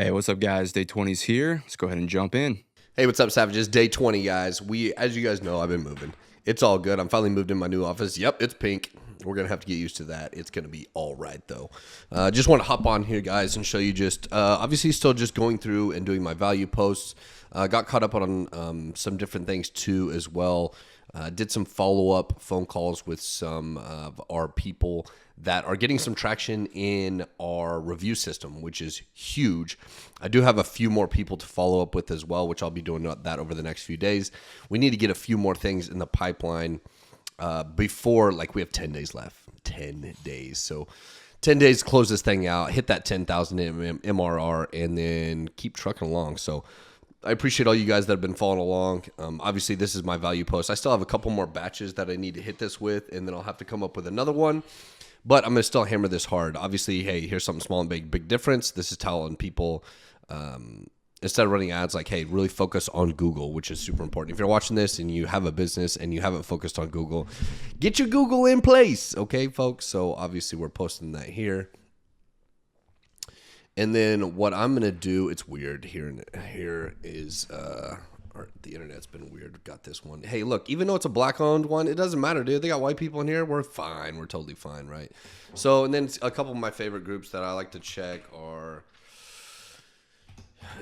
Hey, what's up, guys? Day 20's here. Let's go ahead and jump in. Hey, what's up, Savages? Day 20, guys. As you guys know, I've been moving. It's all good. I'm finally moved in my new office. Yep, it's pink. We're going to have to get used to that. It's going to be all right, though. Just want to hop on here, guys, and show you obviously still just going through and doing my value posts. Got caught up on some different things, too, as well. Did some follow-up phone calls with some of our people that are getting some traction in our review system, which is huge. I do have a few more people to follow up with as well, which I'll be doing that over the next few days. We need to get a few more things in the pipeline before, we have 10 days left. 10 days. So 10 days to close this thing out, hit that 10,000 MRR, and then keep trucking along. So I appreciate all you guys that have been following along. Obviously, this is my value post. I still have a couple more batches that I need to hit this with, and then I'll have to come up with another one. But I'm going to still hammer this hard. Obviously, hey, here's something small and big difference. This is telling people, instead of running ads, hey, really focus on Google, which is super important. If you're watching this and you have a business and you haven't focused on Google, get your Google in place, okay, folks? So obviously, we're posting that here. And then what I'm going to do, it's weird here is, the internet's been weird. Got this one. Hey, look, even though it's a black-owned one, it doesn't matter, dude. They got white people in here. We're fine. We're totally fine, right? So, and then a couple of my favorite groups that I like to check are,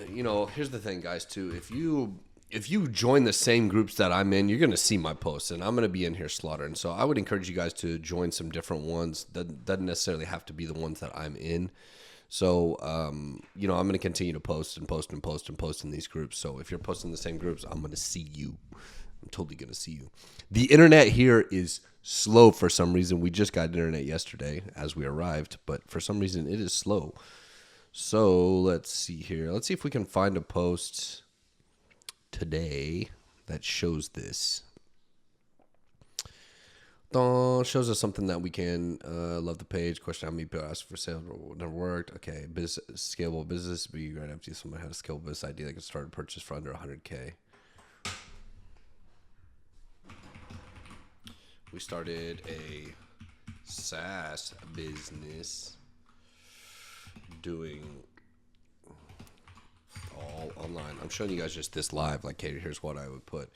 here's the thing, guys, too. If you join the same groups that I'm in, you're going to see my posts, and I'm going to be in here slaughtering. So I would encourage you guys to join some different ones. That doesn't necessarily have to be the ones that I'm in. So, I'm going to continue to post in these groups. So if you're posting the same groups, I'm going to see you. I'm totally going to see you. The internet here is slow for some reason. We just got internet yesterday as we arrived, but for some reason it is slow. So let's see here. Let's see if we can find a post today that shows this. Shows us something that we can love the page. Question how many people ask for sales never worked. Okay, scalable business. But you right after someone had a scalable business idea that could start a purchase for under $100K. We started a SaaS business doing all online. I'm showing you guys just this live. Hey, here's what I would put.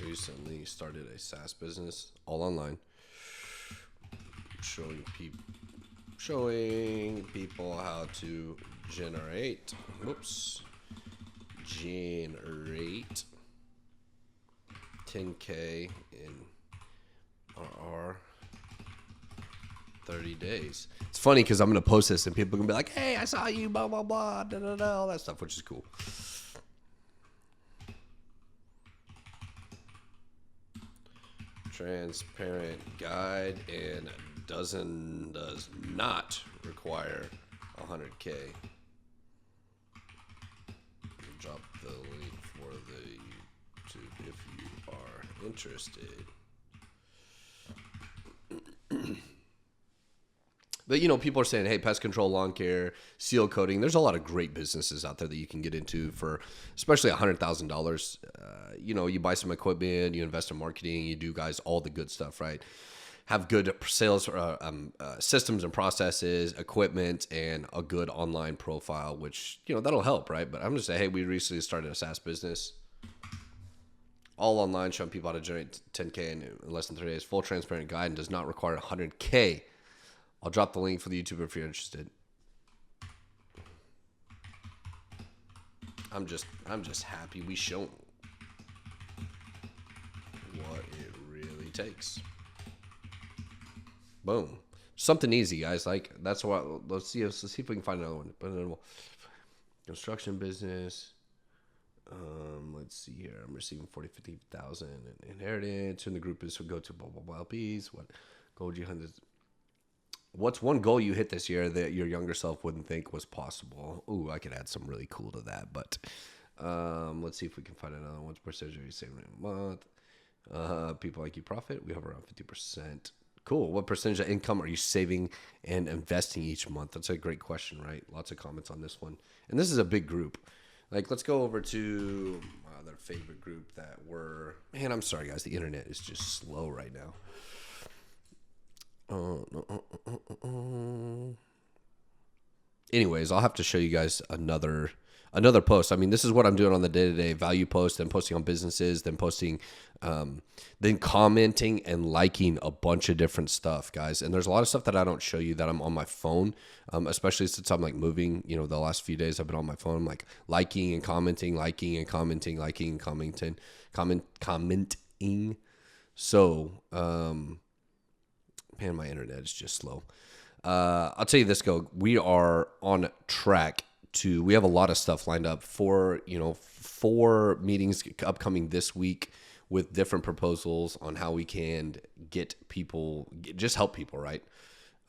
Recently started a SaaS business, all online, showing people how to generate 10K in RR 30 days. It's funny because I'm going to post this and people are going to be like, hey, I saw you, blah, blah, blah, da, da, da, all that stuff, which is cool. Transparent guide and does not require 100K. Drop the link for the YouTube if you are interested. But, people are saying, hey, pest control, lawn care, seal coating. There's a lot of great businesses out there that you can get into for especially $100,000. You buy some equipment, you invest in marketing, you do, guys, all the good stuff, right? Have good sales systems and processes, equipment, and a good online profile, which, that'll help, right? But I'm just saying, hey, we recently started a SaaS business. All online, showing people how to generate 10K in less than 30 days. Full transparent guide and does not require 100K. I'll drop the link for the YouTube if you're interested. I'm just happy we show what it really takes. Boom. Something easy, guys. That's why. Let's see if we can find another one. Construction business. Let's see here. I'm receiving 50,000 in inheritance. And the group is to go to blah blah blah LPs. What goal do you hunt? What's one goal you hit this year that your younger self wouldn't think was possible? Ooh, I could add some really cool to that. But let's see if we can find another one. What's percentage are you saving in a month? People like you profit. We have around 50%. Cool. What percentage of income are you saving and investing each month? That's a great question, right? Lots of comments on this one. And this is a big group. Let's go over to their favorite group that were... Man, I'm sorry, guys. The internet is just slow right now. anyways, I'll have to show you guys another post. I mean, this is what I'm doing on the day-to-day: value post, then posting on businesses, then posting, then commenting and liking a bunch of different stuff, guys. And there's a lot of stuff that I don't show you that I'm on my phone, especially since I'm like moving. You know, the last few days I've been on my phone. I'm like liking and commenting, commenting. So, man, my internet is just slow. I'll tell you this, we are on track we have a lot of stuff lined up for, 4 meetings upcoming this week with different proposals on how we can just help people, right?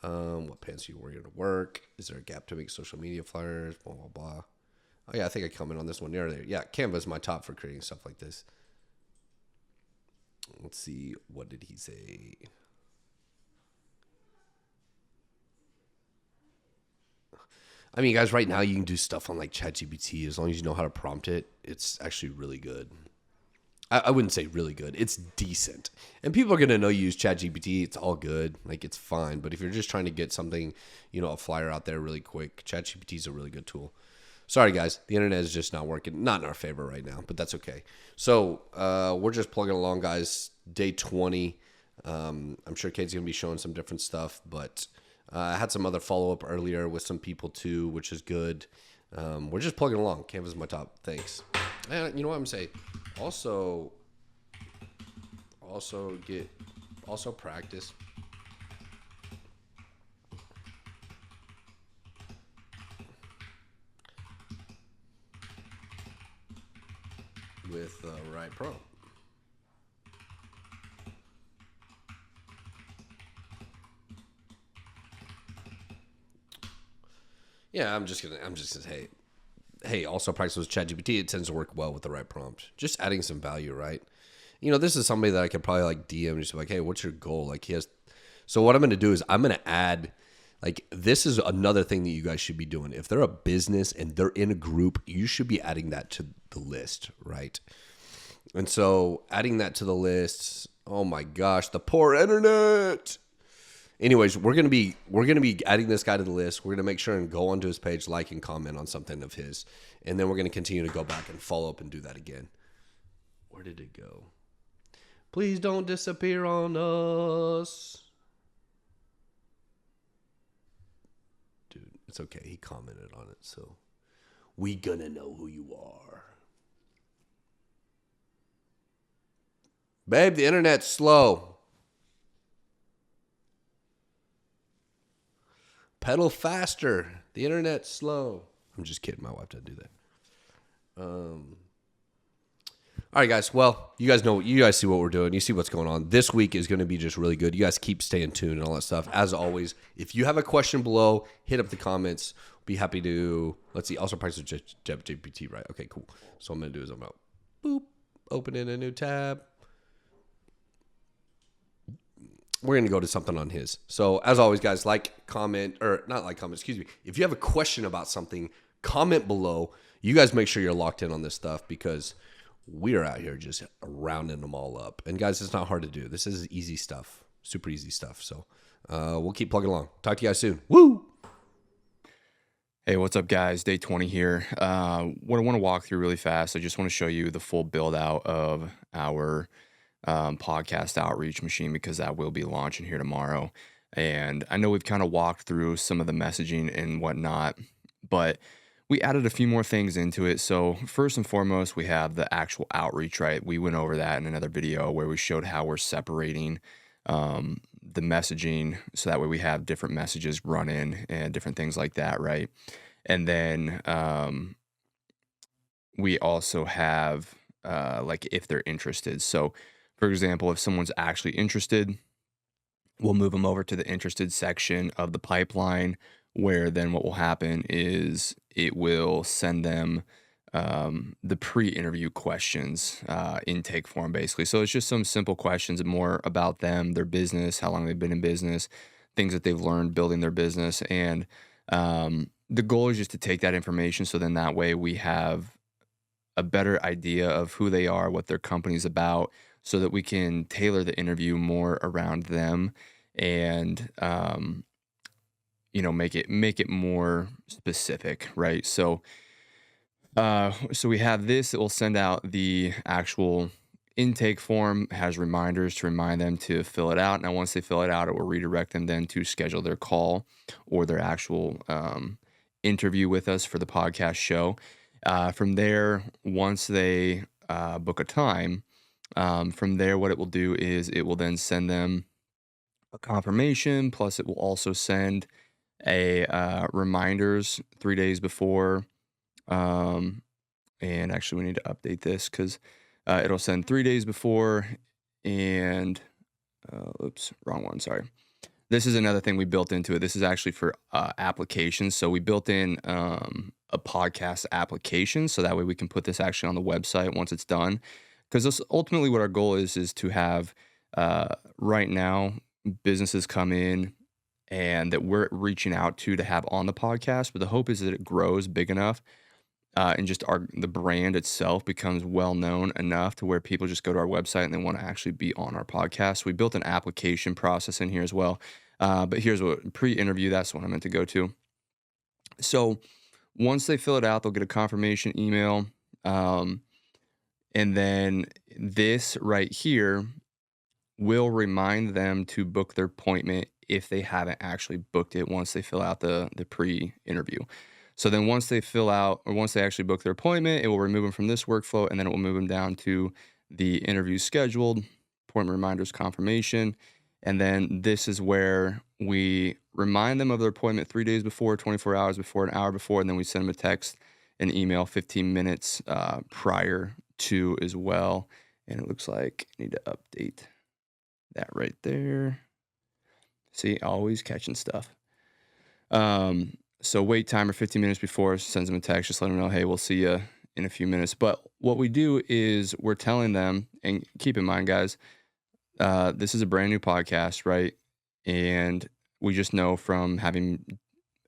What pants are you wearing to work? Is there a gap to make social media flyers? Blah, blah, blah. Oh yeah, I think I comment on this one earlier. Yeah, Canva is my top for creating stuff like this. Let's see, what did he say? I mean, guys, right now you can do stuff on like ChatGPT as long as you know how to prompt it. It's actually really good. I wouldn't say really good. It's decent. And people are going to know you use ChatGPT. It's all good. Like, it's fine. But if you're just trying to get something, a flyer out there really quick, ChatGPT is a really good tool. Sorry, guys. The internet is just not working. Not in our favor right now, but that's okay. So we're just plugging along, guys. Day 20. I'm sure Kate's going to be showing some different stuff, but I had some other follow-up earlier with some people too, which is good. We're just plugging along. Canva's my top. Thanks. And you know what I'm saying? Also practice. With the right prompt. Yeah, I'm just gonna hey, also practice with ChatGPT. It tends to work well with the right prompt. Just adding some value, right? This is somebody that I could probably like DM and just be like, hey, what's your goal? Like so what I'm gonna do is I'm gonna add, like, this is another thing that you guys should be doing. If they're a business and they're in a group, you should be adding that to the list, right? And so adding that to the list, oh my gosh, the poor internet. Anyways, we're gonna be adding this guy to the list. We're gonna make sure and go onto his page, like and comment on something of his, and then we're gonna continue to go back and follow up and do that again. Where did it go? Please don't disappear on us, dude. It's okay. He commented on it, so we gonna know who you are, babe. The internet's slow. Pedal faster. The internet's slow. I'm just kidding. My wife doesn't do that. All right, guys. Well, you guys see what we're doing. You see what's going on. This week is going to be just really good. You guys keep staying tuned and all that stuff. As always, if you have a question below, hit up the comments. Be happy to, let's see, also practice with ChatGPT, right? Okay, cool. So what I'm going to do is I'm going to boop, open in a new tab. We're going to go to something on his. So as always, guys, excuse me. If you have a question about something, comment below. You guys make sure you're locked in on this stuff because we are out here just rounding them all up. And guys, it's not hard to do. This is easy stuff, super easy stuff. So we'll keep plugging along. Talk to you guys soon. Woo! Hey, what's up, guys? Day 20 here. What I want to walk through really fast, I just want to show you the full build out of our podcast outreach machine because that will be launching here tomorrow. And I know we've kind of walked through some of the messaging and whatnot, but we added a few more things into it. So first and foremost, we have the actual outreach, right? We went over that in another video where we showed how we're separating the messaging so that way we have different messages run in and different things like that, right? And then we also have like if they're interested. So for example, if someone's actually interested, we'll move them over to the interested section of the pipeline where then what will happen is it will send them the pre-interview questions, intake form basically. So it's just some simple questions more about them, their business, how long they've been in business, things that they've learned building their business. And the goal is just to take that information so then that way we have a better idea of who they are, what their company's about, so that we can tailor the interview more around them and make it more specific, right? So we have this. It will send out the actual intake form, has reminders to remind them to fill it out. Now, once they fill it out, it will redirect them then to schedule their call or their actual interview with us for the podcast show. From there, once they book a time, from there, what it will do is it will then send them a confirmation. Plus, it will also send a reminders 3 days before. Um, and actually, we need to update this because it'll send 3 days before. And oops, wrong one. Sorry. This is another thing we built into it. This is actually for applications. So we built in a podcast application, so that way we can put this actually on the website once it's done. Because this ultimately what our goal is to have right now businesses come in and that we're reaching out to have on the podcast. But the hope is that it grows big enough and just the brand itself becomes well known enough to where people just go to our website and they want to actually be on our podcast. We built an application process in here as well. But here's what pre-interview, that's what I meant to go to. So once they fill it out, they'll get a confirmation email. And then this right here will remind them to book their appointment if they haven't actually booked it once they fill out the pre-interview. So then once they fill out or once they actually book their appointment, it will remove them from this workflow and then it will move them down to the interview scheduled, appointment reminders, confirmation. And then this is where we remind them of their appointment 3 days before, 24 hours before, an hour before, and then we send them a text, an email 15 minutes prior to as well. And it looks like I need to update that right there. See, always catching stuff. So wait timer 15 minutes before, sends them a text, just let them know, hey, we'll see you in a few minutes. But what we do is we're telling them, and keep in mind, guys, this is a brand new podcast, right? And we just know from having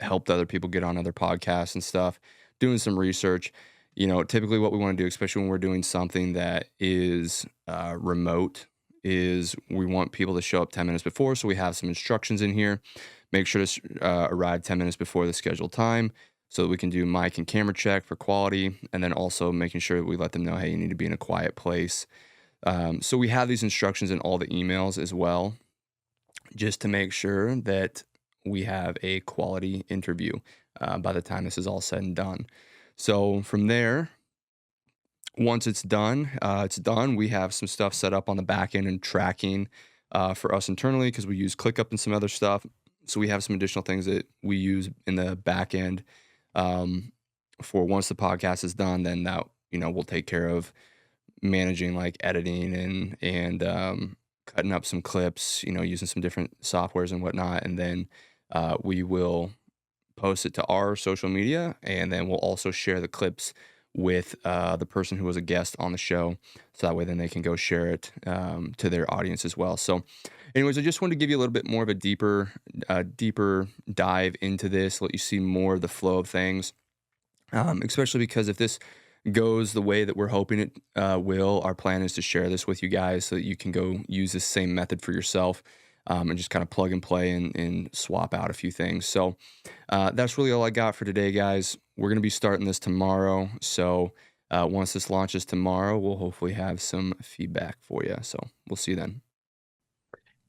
helped other people get on other podcasts and stuff, doing some research, typically what we want to do, especially when we're doing something that is remote, is we want people to show up 10 minutes before. So we have some instructions in here. Make sure to arrive 10 minutes before the scheduled time so that we can do mic and camera check for quality. And then also making sure that we let them know, hey, you need to be in a quiet place. So we have these instructions in all the emails as well, just to make sure that we have a quality interview by the time this is all said and done. So from there, once it's done, it's done. We have some stuff set up on the back end and tracking for us internally because we use ClickUp and some other stuff. So we have some additional things that we use in the back end for once the podcast is done, then that, we'll take care of managing like editing and cutting up some clips, using some different softwares and whatnot. And then we will post it to our social media, and then we'll also share the clips with the person who was a guest on the show. So that way then they can go share it to their audience as well. So anyways, I just wanted to give you a little bit more of a deeper dive into this, let you see more of the flow of things, especially because if this goes the way that we're hoping it will, our plan is to share this with you guys so that you can go use this same method for yourself and just kind of plug and play and swap out a few things. So that's really all I got for today, guys. We're going to be starting this tomorrow. So once this launches tomorrow, we'll hopefully have some feedback for you. So we'll see you then.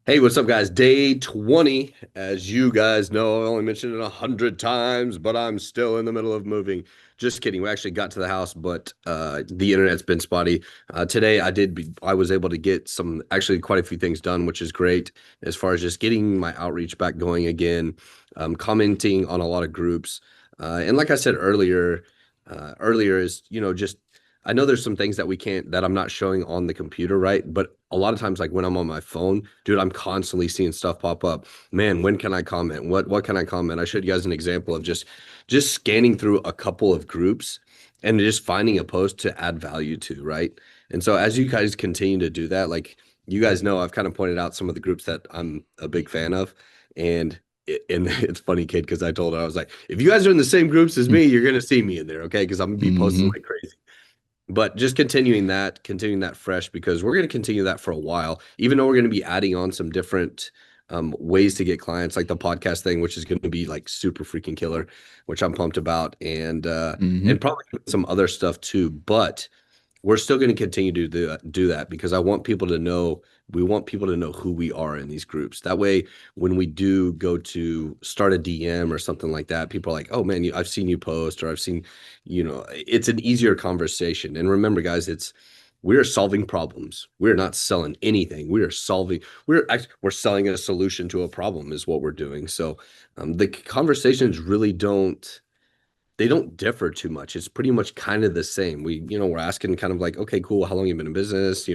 Hey, what's up, guys? Day 20. As you guys know, I only mentioned it 100 times, but I'm still in the middle of moving. Just kidding. We actually got to the house, but the internet's been spotty. Today, I was able to get actually quite a few things done, which is great as far as just getting my outreach back going again, commenting on a lot of groups. And like I said earlier is, just I know there's some things that I'm not showing on the computer, right? But a lot of times, like when I'm on my phone, dude, I'm constantly seeing stuff pop up. Man, when can I comment? What can I comment? I showed you guys an example of just scanning through a couple of groups and just finding a post to add value to, right? And so as you guys continue to do that, like you guys know, I've kind of pointed out some of the groups that I'm a big fan of. And it's funny, kid, because I told her, I was like, if you guys are in the same groups as me, you're gonna see me in there, okay? Because I'm gonna be posting Mm-hmm. like crazy. But just continuing that fresh, because we're going to continue that for a while, even though we're going to be adding on some different ways to get clients, like the podcast thing, which is going to be like super freaking killer, which I'm pumped about, Hmm. and probably some other stuff too. But we're still going to continue to do that because I want people to know we want people to know who we are in these groups. That way, when we do go to start a DM or something like that, people are like, "Oh man, I've seen you post," or "I've seen," it's an easier conversation. And remember, guys, we're solving problems. We're not selling anything. We're selling a solution to a problem is what we're doing. So the conversations really don't differ too much. It's pretty much kind of the same. We're asking kind of like, okay, cool. How long you been in business?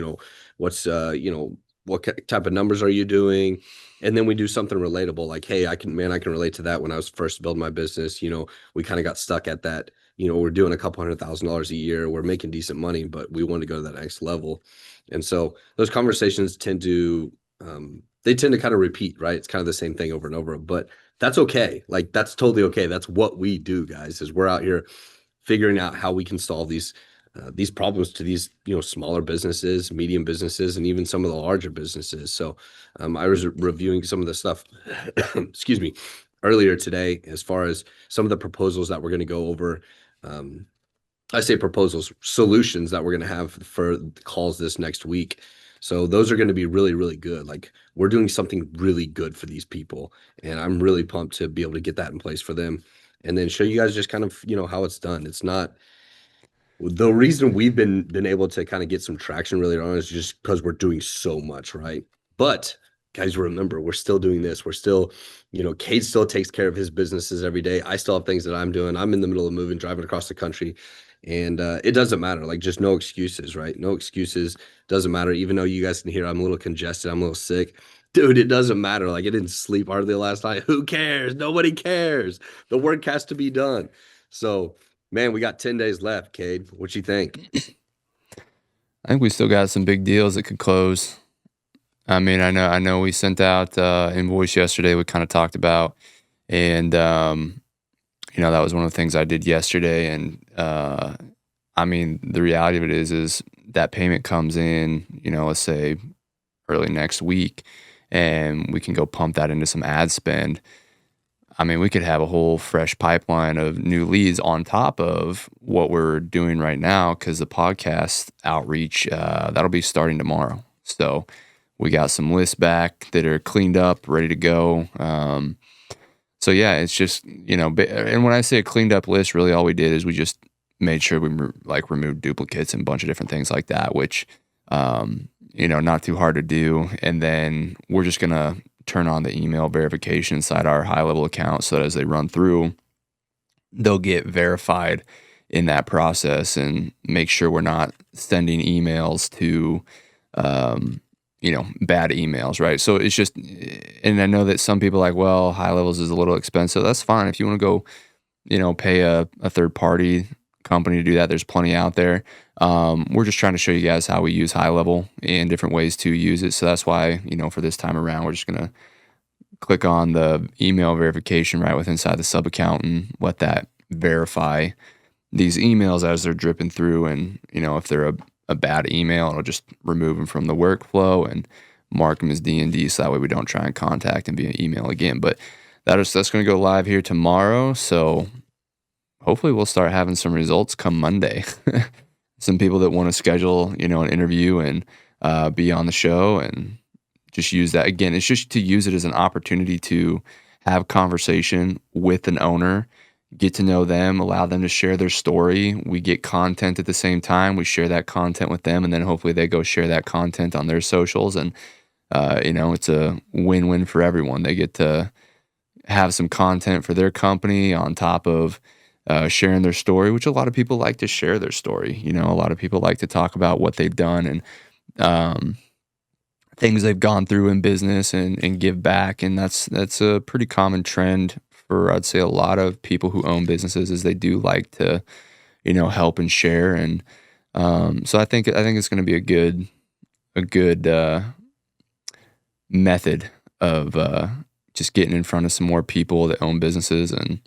What's, what type of numbers are you doing? And then we do something relatable like, hey, I can relate to that when I was first building my business. We kind of got stuck at that. We're doing a couple $100,000 a year. We're making decent money, but we want to go to that next level. And so those conversations they tend to kind of repeat, right? It's kind of the same thing over and over, but that's okay. Like that's totally okay. That's what we do, guys, is we're out here figuring out how we can solve these problems to these, smaller businesses, medium businesses, and even some of the larger businesses. So I was reviewing some of the stuff, excuse me, earlier today, as far as some of the proposals that we're going to go over. Um, I say proposals, solutions that we're going to have for calls this next week. So those are going to be really, really good. Like we're doing something really good for these people, and I'm really pumped to be able to get that in place for them, and then show you guys just kind of how it's done. It's not the reason we've been able to kind of get some traction really on is just because we're doing so much, right? But guys, remember, we're still doing this. We're still, Cade still takes care of his businesses every day. I still have things that I'm doing. I'm in the middle of moving, driving across the country, and it doesn't matter. Like, just no excuses, right? No excuses. Doesn't matter. Even though you guys can hear I'm a little congested, I'm a little sick. Dude, it doesn't matter. Like, I didn't sleep hardly last night. Who cares? Nobody cares. The work has to be done. So, man, we got 10 days left, Cade. What you think? I think we still got some big deals that could close. I mean, I know we sent out invoice yesterday. We kind of talked about, and that was one of the things I did yesterday. And I mean, the reality of it is that payment comes in, let's say early next week, and we can go pump that into some ad spend. I mean, we could have a whole fresh pipeline of new leads on top of what we're doing right now because the podcast outreach that'll be starting tomorrow. So we got some lists back that are cleaned up, ready to go. So yeah, it's just and when I say a cleaned up list, really all we did is we just made sure we removed duplicates and a bunch of different things like that, which not too hard to do. And then we're just gonna turn on the email verification inside our high level account so that as they run through, they'll get verified in that process and make sure we're not sending emails to bad emails, right? So it's just, and I know that some people are like, well, high levels is a little expensive. That's fine. If you want to go, pay a third party company to do that, there's plenty out there. We're just trying to show you guys how we use high level and different ways to use it. So that's why, for this time around, we're just going to click on the email verification right within inside the sub account and let that verify these emails as they're dripping through. And, if they're a bad email, it'll just remove them from the workflow and mark them as D&D so that way we don't try and contact them via email again. But that's going to go live here tomorrow. So hopefully we'll start having some results come Monday. Some people that want to schedule, an interview and be on the show and just use that. Again, it's just to use it as an opportunity to have conversation with an owner, get to know them, allow them to share their story. We get content at the same time. We share that content with them, and then hopefully they go share that content on their socials. And, it's a win-win for everyone. They get to have some content for their company on top of sharing their story, which a lot of people like to share their story. A lot of people like to talk about what they've done and things they've gone through in business and give back. And that's a pretty common trend for, I'd say, a lot of people who own businesses is they do like to, help and share. And so I think it's going to be a good method of just getting in front of some more people that own businesses and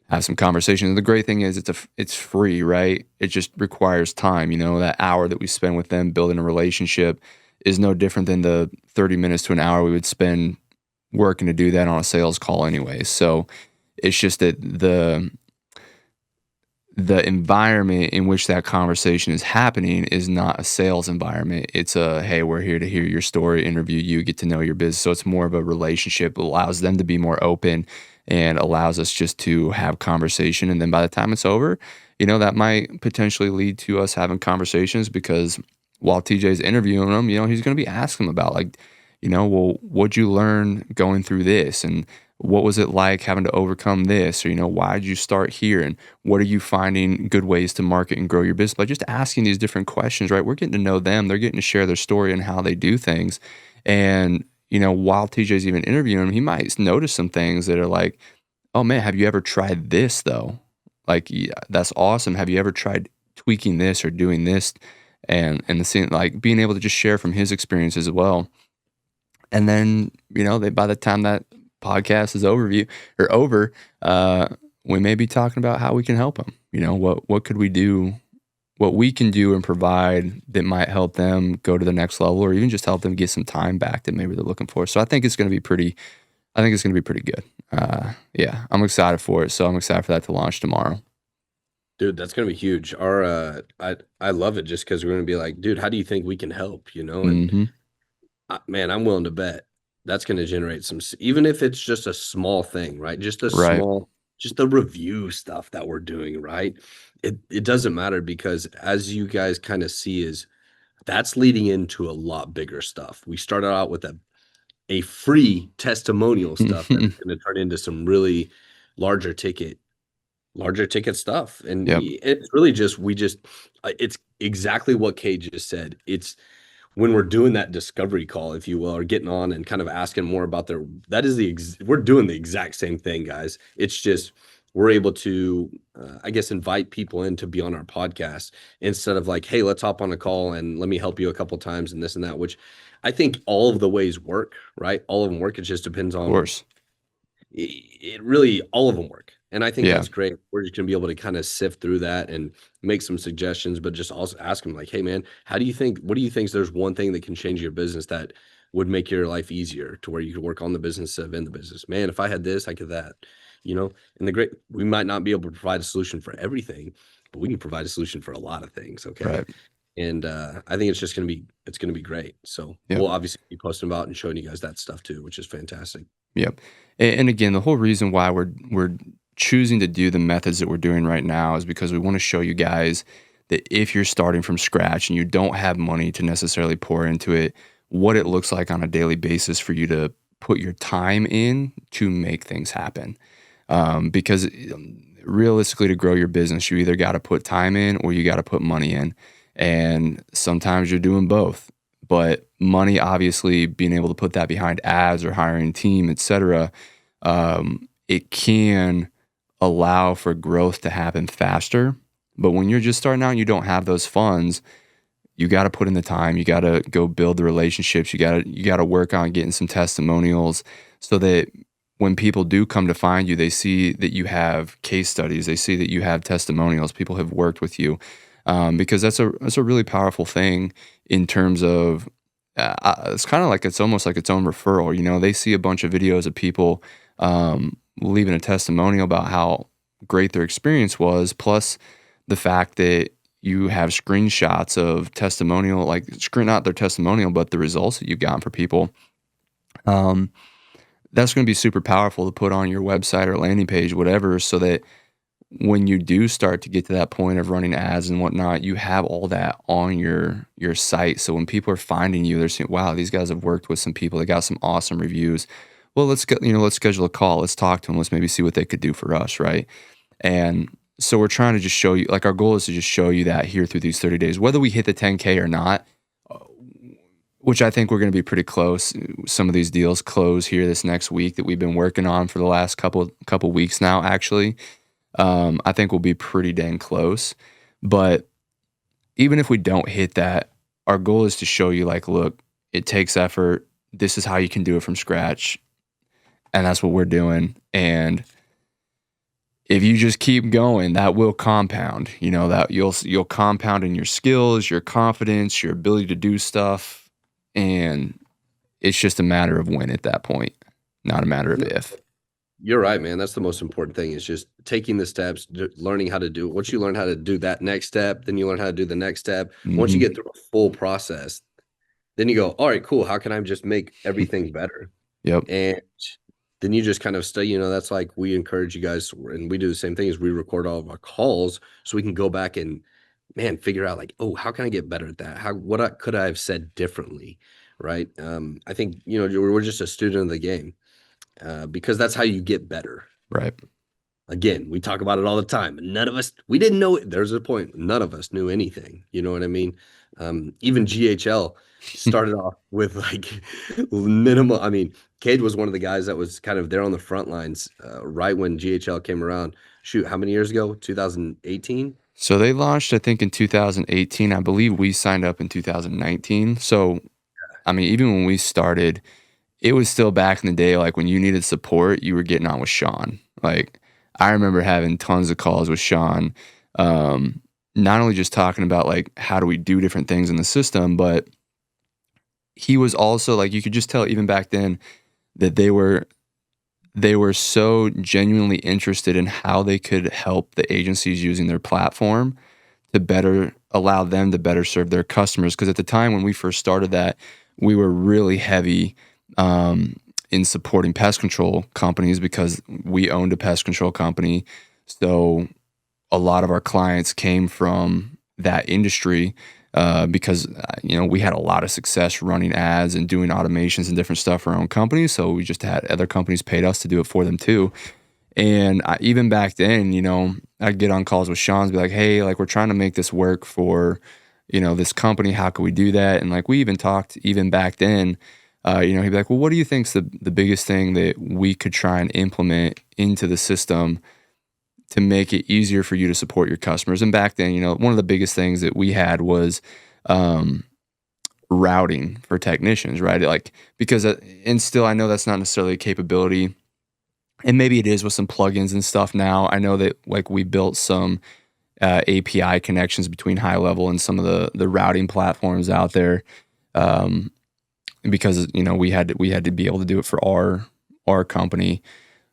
have some conversations. And the great thing is it's free, right? It just requires time. That hour that we spend with them building a relationship is no different than the 30 minutes to an hour we would spend working to do that on a sales call anyway. So it's just that the environment in which that conversation is happening is not a sales environment. It's a, hey, we're here to hear your story, interview you, get to know your business. So it's more of a relationship. It allows them to be more open and allows us just to have conversation. And then by the time it's over, that might potentially lead to us having conversations, because while TJ's interviewing them, he's going to be asking them about, like, well, what'd you learn going through this? And what was it like having to overcome this? Or, why did you start here? And what are you finding good ways to market and grow your business? By just asking these different questions, right? We're getting to know them. They're getting to share their story and how they do things. And, while TJ's even interviewing him, he might notice some things that are like, oh man, have you ever tried this though? Like, yeah, that's awesome. Have you ever tried tweaking this or doing this? And the same, like, being able to just share from his experience as well. And then, by the time that podcast is over, we may be talking about how we can help them. What could we do, what we can do and provide that might help them go to the next level, or even just help them get some time back that maybe they're looking for. So I think it's going to be pretty good. Yeah, I'm excited for it. So I'm excited for that to launch tomorrow. Dude, that's gonna be huge. I love it just because we're gonna be like, dude, how do you think we can help? And Mm-hmm. man, I'm willing to bet that's going to generate even if it's just a small thing, right? Right. Just the review stuff that we're doing, right? It doesn't matter, because as you guys kind of see, is that's leading into a lot bigger stuff. We started out with a free testimonial stuff that is going to turn into some really larger ticket stuff. And Yep. it's really just, it's exactly what Kate just said. It's when we're doing that discovery call, if you will, or getting on and kind of asking more about we're doing the exact same thing, guys. It's just, we're able to, I guess, invite people in to be on our podcast instead of like, hey, let's hop on a call and let me help you a couple times and this and that, which I think all of the ways work, right? All of them work. It just depends Of on, course. it really, all of them work. And I think Yeah. that's great. We're just gonna be able to kind of sift through that and make some suggestions, but just also ask them like, hey man, what do you think there's one thing that can change your business that would make your life easier to where you could work on the business of in the business? Man, if I had this, I could that, and we might not be able to provide a solution for everything, but we can provide a solution for a lot of things. Okay. Right. And I think it's gonna be great. So Yep. we'll obviously be posting about and showing you guys that stuff too, which is fantastic. Yep. And again, the whole reason why we're choosing to do the methods that we're doing right now is because we want to show you guys that if you're starting from scratch and you don't have money to necessarily pour into it, what it looks like on a daily basis for you to put your time in to make things happen. Because realistically, to grow your business, you either got to put time in or you got to put money in. And sometimes you're doing both. But money, obviously, being able to put that behind ads or hiring a team, et cetera, it can allow for growth to happen faster. But when you're just starting out and you don't have those funds, you got to put in the time. You got to go build the relationships. You got to work on getting some testimonials so that when people do come to find you, they see that you have case studies. They see that you have testimonials. People have worked with you, because that's a really powerful thing in terms of it's kind of like it's almost like its own referral. They see a bunch of videos of people leaving a testimonial about how great their experience was, plus the fact that you have screenshots of testimonial, like not their testimonial, but the results that you've gotten for people. That's going to be super powerful to put on your website or landing page, whatever, so that when you do start to get to that point of running ads and whatnot, you have all that on your site. So when people are finding you, they're saying, "Wow, these guys have worked with some people. They got some awesome reviews. Well, let's schedule a call. Let's talk to them. Let's maybe see what they could do for us, right?" And so we're trying to just show you, like, our goal is to just show you that here through these 30 days, whether we hit the 10K or not, which I think we're going to be pretty close. Some of these deals close here this next week that we've been working on for the last couple weeks now, actually. I think we'll be pretty dang close. But even if we don't hit that, our goal is to show you, like, look, it takes effort. This is how you can do it from scratch. And that's what we're doing. And if you just keep going, that will compound. That you'll compound in your skills, your confidence, your ability to do stuff. And it's just a matter of when at that point. not a matter of if. You're right, man. That's the most important thing is just taking the steps, learning how to do it. Once you learn how to do that next step, then you learn how to do the next step. Once you Hmm. get through a full process, then you go, all right, cool. How can I just make everything better? Yep. And then you just kind of stay, that's like we encourage you guys, and we do the same thing as we record all of our calls so we can go back and, man, figure out like, oh, how can I get better at that? Could I have said differently? Right. I think, we're just a student of the game, because that's how you get better. Right. Again, we talk about it all the time. None of us, we didn't know it. There's a point. None of us knew anything. You know what I mean? Even GHL started off with like minimal. I mean, Cade was one of the guys that was kind of there on the front lines right when GHL came around. Shoot, how many years ago? 2018? So they launched, I think, in 2018. I believe we signed up in 2019. So, I mean, even when we started, it was still back in the day, like when you needed support, you were getting on with Sean. Like, I remember having tons of calls with Sean, not only just talking about like how do we do different things in the system, but he was also like, you could just tell even back then that they were so genuinely interested in how they could help the agencies using their platform to better allow them to better serve their customers. Because at the time when we first started that, we were really heavy in supporting pest control companies because we owned a pest control company. So a lot of our clients came from that industry because we had a lot of success running ads and doing automations and different stuff for our own companies. So we just had other companies paid us to do it for them too. And even back then, I'd get on calls with Sean and be like, hey, like we're trying to make this work for, this company. How can we do that? And like we even talked even back then, he'd be like, well, what do you think's the biggest thing that we could try and implement into the system to make it easier for you to support your customers? And back then, one of the biggest things that we had was routing for technicians, right? Like, because, and still, I know that's not necessarily a capability, and maybe it is with some plugins and stuff now. I know that like we built some API connections between High Level and some of the routing platforms out there, because we had to be able to do it for our company.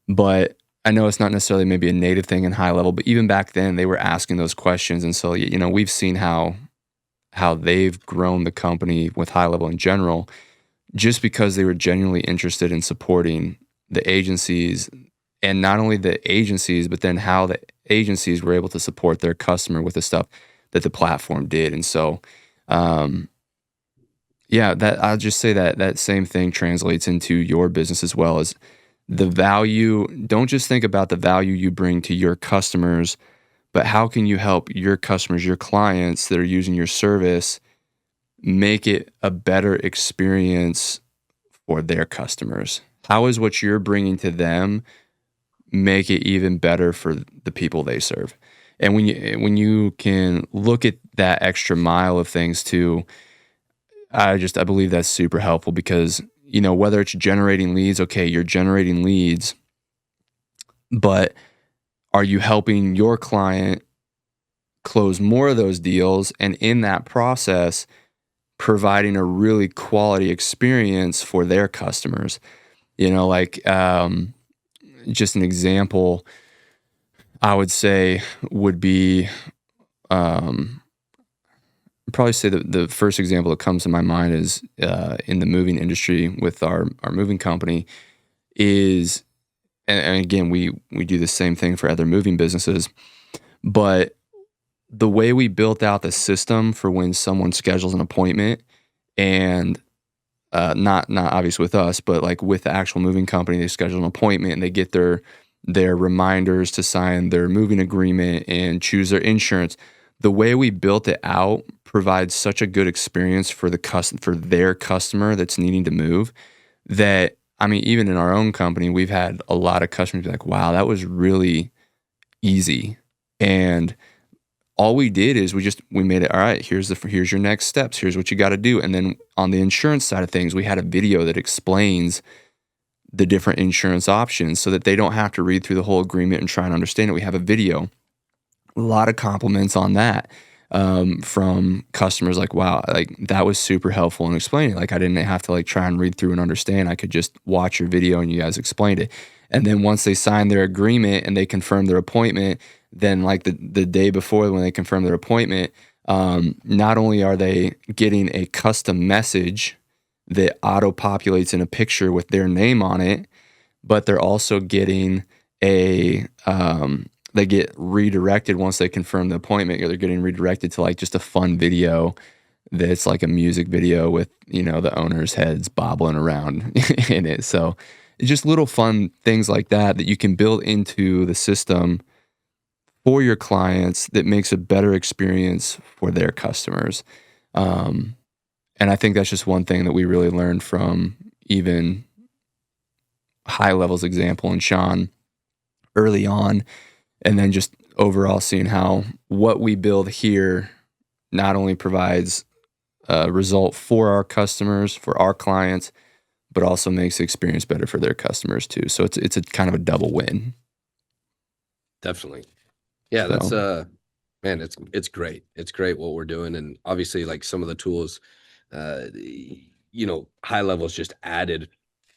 But I know it's not necessarily maybe a native thing in High Level, but even back then they were asking those questions. And so, we've seen how they've grown the company with High Level in general, just because they were genuinely interested in supporting the agencies, and not only the agencies, but then how the agencies were able to support their customer with the stuff that the platform did. And so, yeah, that I'll just say that same thing translates into your business as well. As the value, don't just think about the value you bring to your customers, but how can you help your customers, your clients that are using your service, make it a better experience for their customers? How is what you're bringing to them make it even better for the people they serve? And when you can look at that extra mile of things too, I believe that's super helpful because, whether it's generating leads, okay, you're generating leads, but are you helping your client close more of those deals? And in that process, providing a really quality experience for their customers. Like just an example I would say would be, probably say the first example that comes to my mind is in the moving industry with our moving company is, and again, we do the same thing for other moving businesses, but the way we built out the system for when someone schedules an appointment, and not obviously with us, but like with the actual moving company, they schedule an appointment and they get their reminders to sign their moving agreement and choose their insurance. The way we built it out provides such a good experience for for their customer that's needing to move, that I mean, even in our own company, we've had a lot of customers be like, "Wow, that was really easy." And all we did is we made it, all right, here's your next steps, here's what you got to do. And then on the insurance side of things, we had a video that explains the different insurance options so that they don't have to read through the whole agreement and try and understand it. We have a video. A lot of compliments on that. from customers like, wow, like that was super helpful in explaining. Like I didn't have to like try and read through and understand. I could just watch your video and you guys explained it. And then once they signed their agreement and they confirmed their appointment, then like the day before when they confirm their appointment, not only are they getting a custom message that auto populates in a picture with their name on it, but they're also getting they get redirected once they confirm the appointment, or they're getting redirected to like just a fun video that's like a music video with, the owner's heads bobbling around in it. So it's just little fun things like that that you can build into the system for your clients that makes a better experience for their customers. And I think that's just one thing that we really learned from even high levels example and Sean early on, and then just overall seeing how what we build here not only provides a result for our customers, for our clients, but also makes the experience better for their customers too. So it's a kind of a double win. Definitely. Yeah, that's So man, it's great. It's great what we're doing. And obviously like some of the tools high levels just added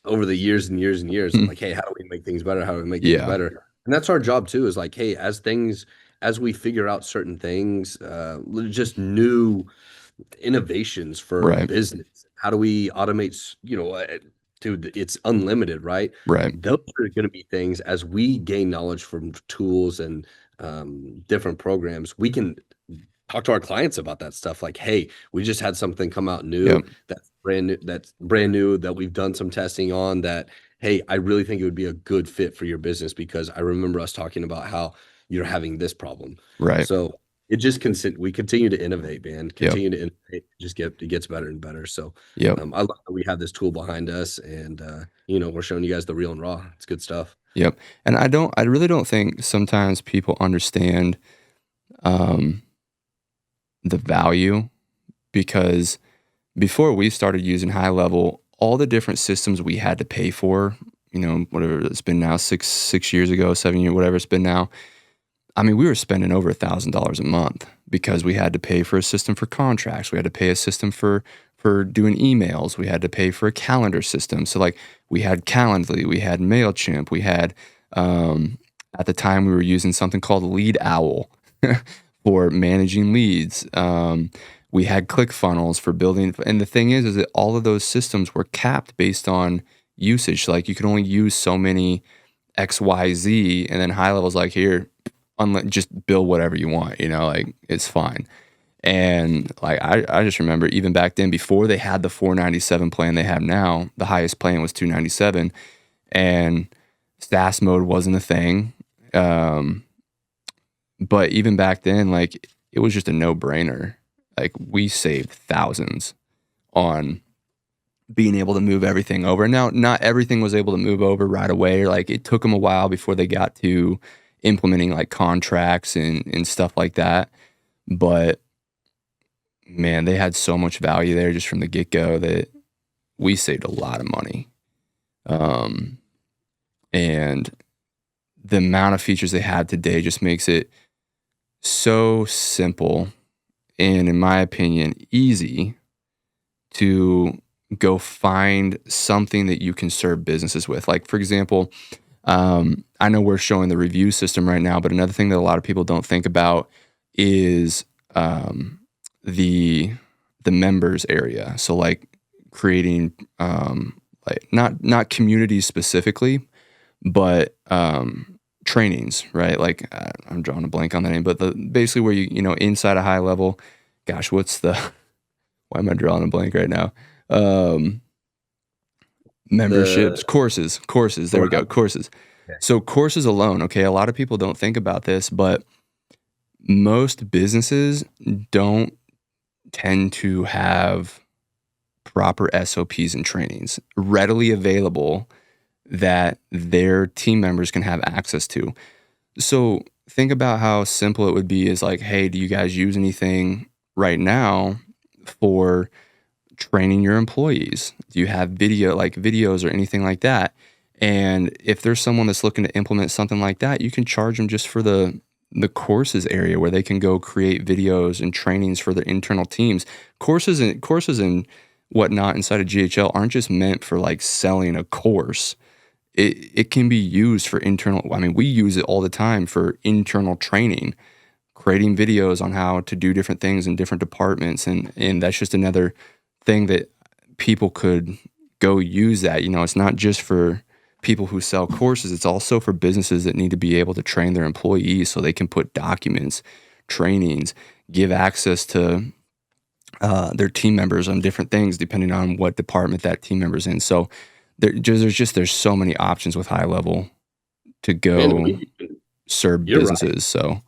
over the years and years and years. I'm like, hey, how do we make things better? How do we make things yeah, better? And that's our job too, is like, hey, as we figure out certain things, just new innovations for right, business. How do we automate, dude, it's unlimited, right? right, Those are going to be things as we gain knowledge from tools and different programs, we can talk to our clients about that stuff. Like, hey, we just had something come out new yep, that's brand new that we've done some testing on that, hey, I really think it would be a good fit for your business because I remember us talking about how you're having this problem. right, So it just we continue to innovate, man. yep, Continue to innovate. It gets better and better. So yep, I love that we have this tool behind us, and we're showing you guys the real and raw. It's good stuff. yep. And I really don't think sometimes people understand um, the value, because before we started using high level, all the different systems we had to pay for, whatever it's been now, 6 years ago, 7 years, whatever it's been now. I mean, we were spending over $1,000 a month because we had to pay for a system for contracts. We had to pay a system for doing emails. We had to pay for a calendar system. So like we had Calendly, we had MailChimp, we had at the time we were using something called Lead Owl for managing leads. We had ClickFunnels for building. And the thing is that all of those systems were capped based on usage. Like you could only use so many XYZ, and then high levels like here, just build whatever you want, like it's fine. And like I just remember even back then before they had the 497 plan they have now, the highest plan was 297, and SaaS mode wasn't a thing. But even back then, like it was just a no-brainer. Like we saved thousands on being able to move everything over. Now, not everything was able to move over right away. Like it took them a while before they got to implementing like contracts and stuff like that. But man, they had so much value there just from the get-go that we saved a lot of money. And the amount of features they have today just makes it so simple and, in my opinion, easy to go find something that you can serve businesses with. Like, for example, I know we're showing the review system right now, but another thing that a lot of people don't think about is the members area. So, like creating like not communities specifically, but trainings, right? Like I'm drawing a blank on the name, but basically where inside a high level. Gosh, what's the? Why am I drawing a blank right now? Memberships, The courses. There we go, courses. Okay. So courses alone, okay, a lot of people don't think about this, but most businesses don't tend to have proper SOPs and trainings readily available that their team members can have access to. So think about how simple it would be is like, hey, do you guys use anything right now for training your employees? Do you have videos or anything like that? And if there's someone that's looking to implement something like that, you can charge them just for the the courses area where they can go create videos and trainings for their internal teams. Courses and whatnot inside of GHL aren't just meant for like selling a course. It can be used for internal. I mean, we use it all the time for internal training, creating videos on how to do different things in different departments, and that's just another thing that people could go use that. It's not just for people who sell courses, it's also for businesses that need to be able to train their employees so they can put documents, trainings, give access to their team members on different things depending on what department that team member's in. So there's so many options with high level to Man, go serve you're right. businesses. So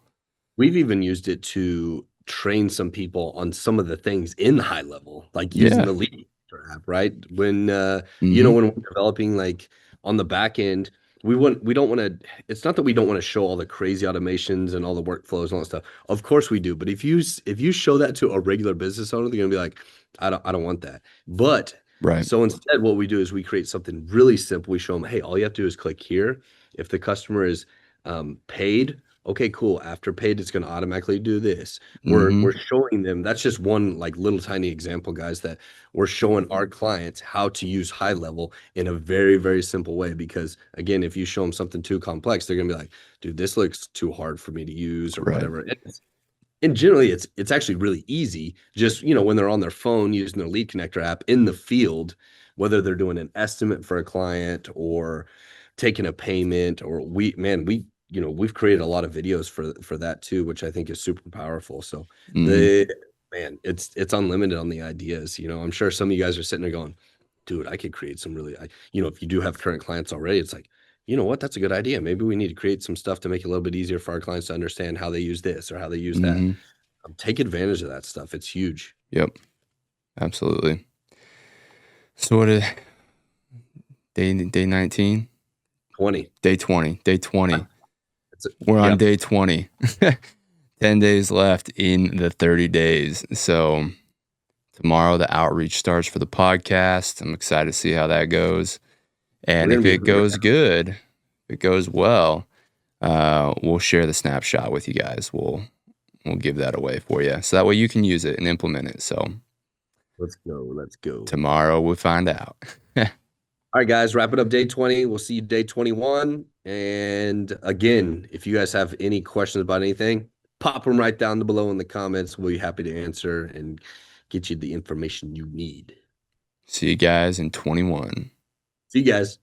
We've even used it to train some people on some of the things in high level, like using yeah. the lead app, right? When Mm-hmm. when we're developing like on the back end, we don't want to, it's not that we don't want to show all the crazy automations and all the workflows and all that stuff. Of course we do, but if you show that to a regular business owner, they're gonna be like, I don't want that. But Right. so instead, what we do is we create something really simple. We show them, hey, all you have to do is click here. If the customer is paid, okay, cool. After paid, it's going to automatically do this. We're Mm-hmm. showing them. That's just one like little tiny example, guys. That we're showing our clients how to use high level in a very very simple way. Because again, if you show them something too complex, they're going to be like, dude, this looks too hard for me to use or Right. whatever. And generally it's actually really easy, just when they're on their phone using their lead connector app in the field, whether they're doing an estimate for a client or taking a payment, or we've created a lot of videos for that too, which I think is super powerful. So Mm-hmm. the man, it's unlimited on the ideas. I'm sure some of you guys are sitting there going, dude, I could create some really, if you do have current clients already, it's like, you know what? That's a good idea. Maybe we need to create some stuff to make it a little bit easier for our clients to understand how they use this or how they use that. Mm-hmm. Take advantage of that stuff. It's huge. Yep. Absolutely. So what is day 19? 20. Day 20. Day 20. We're on Yep. day 20. 10 days left in the 30 days. So tomorrow the outreach starts for the podcast. I'm excited to see how that goes. We're And gonna if be it goes good, if it goes well, we'll share the snapshot with you guys. We'll give that away for you. So that way you can use it and implement it. So let's go. Let's go. tomorrow we'll find out. All right, guys, wrap it up day 20. We'll see you day 21. And again, if you guys have any questions about anything, pop them right down below in the comments. We'll be happy to answer and get you the information you need. See you guys in 21. See you guys.